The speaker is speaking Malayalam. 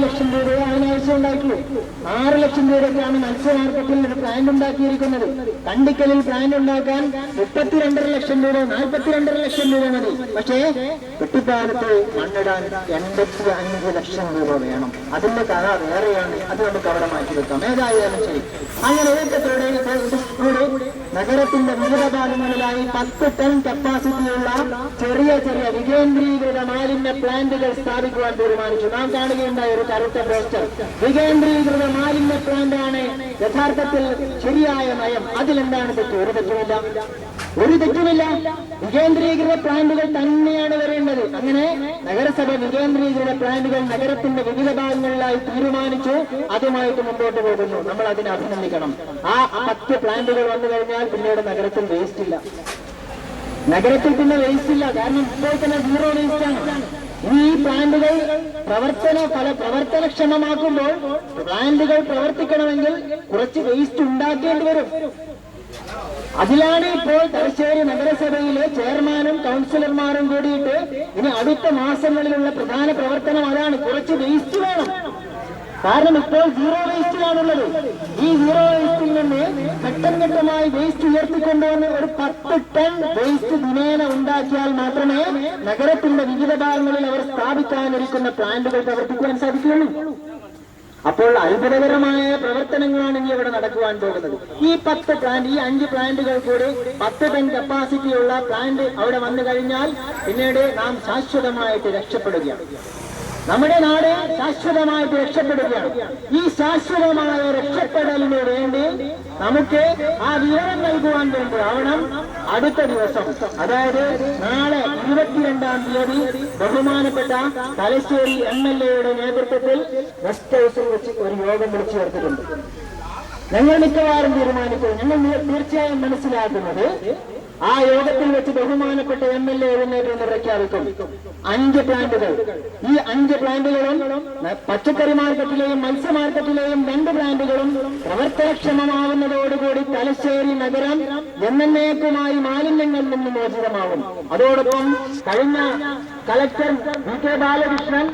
ലക്ഷം രൂപയെ അതിനാഴ്ച ഉണ്ടാക്കി. 6 ലക്ഷം രൂപയ്ക്കാണ് മത്സ്യ മാർക്കറ്റിൽ ഒരു പ്ലാന്റ് ഉണ്ടാക്കിയിരിക്കുന്നത്. കണ്ടിക്കലിൽ പ്ലാന്റ് ഉണ്ടാക്കാൻ 32.5 ലക്ഷം രൂപ 42.5 ലക്ഷം രൂപ മതി. പക്ഷേ കുട്ടിക്കാലത്ത് മണ്ണിടാൻ 85 ലക്ഷം രൂപ വേണം. അതിന്റെ കഥ വേറെയാണ്. അത് നമുക്ക് അവിടെ മാറ്റി വെക്കാം. ഏതായാലും ശരി, അങ്ങനെ ഏകത്തോടെ നഗരത്തിന്റെ വിവിധ ഭാഗങ്ങളിലായി 10 ടൺ കപ്പാസിറ്റിയുള്ള ചെറിയ ചെറിയ വികേന്ദ്രീകൃത മാലിന്യ പ്ലാന്റുകൾ സ്ഥാപിക്കുവാൻ തീരുമാനിച്ചു. നാം കാണുകയുണ്ടായ ഒരു കറുത്ത പോസ്റ്റർ. വികേന്ദ്രീകൃത മാലിന്യ പ്ലാന്റാണ് യഥാർത്ഥത്തിൽ ശരിയായ നയം. അതിലെന്താണ് തെറ്റ്? ഒരു തെറ്റുമില്ല. വികേന്ദ്രീകൃത പ്ലാന്റുകൾ തന്നെയാണ് വരേണ്ടത്. അങ്ങനെ നഗരസഭ വികേന്ദ്രീകൃത പ്ലാന്റുകൾ നഗരത്തിന്റെ വിവിധ ഭാഗങ്ങളിലായി തീരുമാനിച്ചു. അതുമായിട്ട് മുമ്പോട്ട് പോകുന്നു. നമ്മൾ അതിനെ അഭിനന്ദിക്കണം. ആ 10 പ്ലാന്റുകൾ വന്നു കഴിഞ്ഞാൽ പിന്നീട് നഗരത്തിൽ വേസ്റ്റ് ഇല്ല. പിന്നെ വേസ്റ്റ് ഇല്ല. കാരണം ഇപ്പോൾ തന്നെ സീറോ വേസ്റ്റ് ആണ്. ഈ പ്ലാന്റുകൾ പ്രവർത്തനക്ഷമമാക്കുമ്പോൾ പ്ലാന്റുകൾ പ്രവർത്തിക്കണമെങ്കിൽ കുറച്ച് വേസ്റ്റ് ഉണ്ടാക്കേണ്ടി വരും. അതിലാണ് ഇപ്പോൾ തലശ്ശേരി നഗരസഭയിലെ ചെയർമാനും കൗൺസിലർമാരും കൂടിയിട്ട് ഇനി അടുത്ത മാസങ്ങളിലുള്ള പ്രധാന പ്രവർത്തനം അതാണ്. കുറച്ച് വേസ്റ്റ് വേണം. കാരണം ഇപ്പോൾ സീറോ വേസ്റ്റിലാണുള്ളത്. ഈ സീറോ വേസ്റ്റിൽ നിന്ന് ഘട്ടം ഘട്ടമായി വേസ്റ്റ് ഉയർത്തിക്കൊണ്ടുവന്ന് ഒരു 10 ടൺ വേസ്റ്റ് ദിനേന ഉണ്ടാക്കിയാൽ മാത്രമേ നഗരത്തിന്റെ വിവിധ ഭാഗങ്ങളിൽ അവർ സ്ഥാപിക്കാനിരിക്കുന്ന പ്ലാന്റുകൾ പ്രവർത്തിക്കുവാൻ സാധിക്കുകയുള്ളൂ. അപ്പോൾ അത്ഭുതകരമായ പ്രവർത്തനങ്ങളാണ് ഇനി ഇവിടെ നടക്കുവാൻ പോകുന്നത്. ഈ 10 പ്ലാന്റ്, ഈ 5 പ്ലാന്റുകൾ കൂടി 10 ടൺ കപ്പാസിറ്റിയുള്ള പ്ലാന്റ് അവിടെ വന്നു കഴിഞ്ഞാൽ പിന്നീട് നാം ശാശ്വതമായിട്ട് രക്ഷപ്പെടുകയാണ്. നമ്മുടെ നാട് ശാശ്വതമായിട്ട് രക്ഷപ്പെടുകയാണ്. ഈ ശാശ്വതമായ രക്ഷപ്പെടലിന് വേണ്ടി നമുക്ക് ആ വിവരം നൽകുവാൻ വേണ്ടിയാവണം അടുത്ത ദിവസം, അതായത് നാളെ 22-ാം തീയതി ബഹുമാനപ്പെട്ട തലശ്ശേരി MLA-യുടെ നേതൃത്വത്തിൽ ഗസ്റ്റ് ഹൗസിൽ വെച്ച് ഒരു യോഗം വിളിച്ചു ചേർത്തിട്ടുണ്ട്. ഞങ്ങൾ മിക്കവാറും തീരുമാനിക്കും. ഞങ്ങൾ തീർച്ചയായും മനസ്സിലാക്കുന്നത് ആ യോഗത്തിൽ വെച്ച് ബഹുമാനപ്പെട്ട MLA എഴുന്നേറ്റ് പ്രഖ്യാപിക്കും 5 പ്ലാന്റുകൾ. ഈ 5 പ്ലാന്റുകളും പച്ചക്കറി മാർക്കറ്റിലെയും മത്സ്യ മാർക്കറ്റിലെയും 2 പ്ലാന്റുകളും പ്രവർത്തനക്ഷമമാവുന്നതോടുകൂടി തലശ്ശേരി നഗരം എന്നേക്കുമായി മാലിന്യങ്ങളിൽ നിന്ന് മോചിതമാവും. അതോടൊപ്പം കഴിഞ്ഞ കളക്ടർ VK ബാലകൃഷ്ണൻ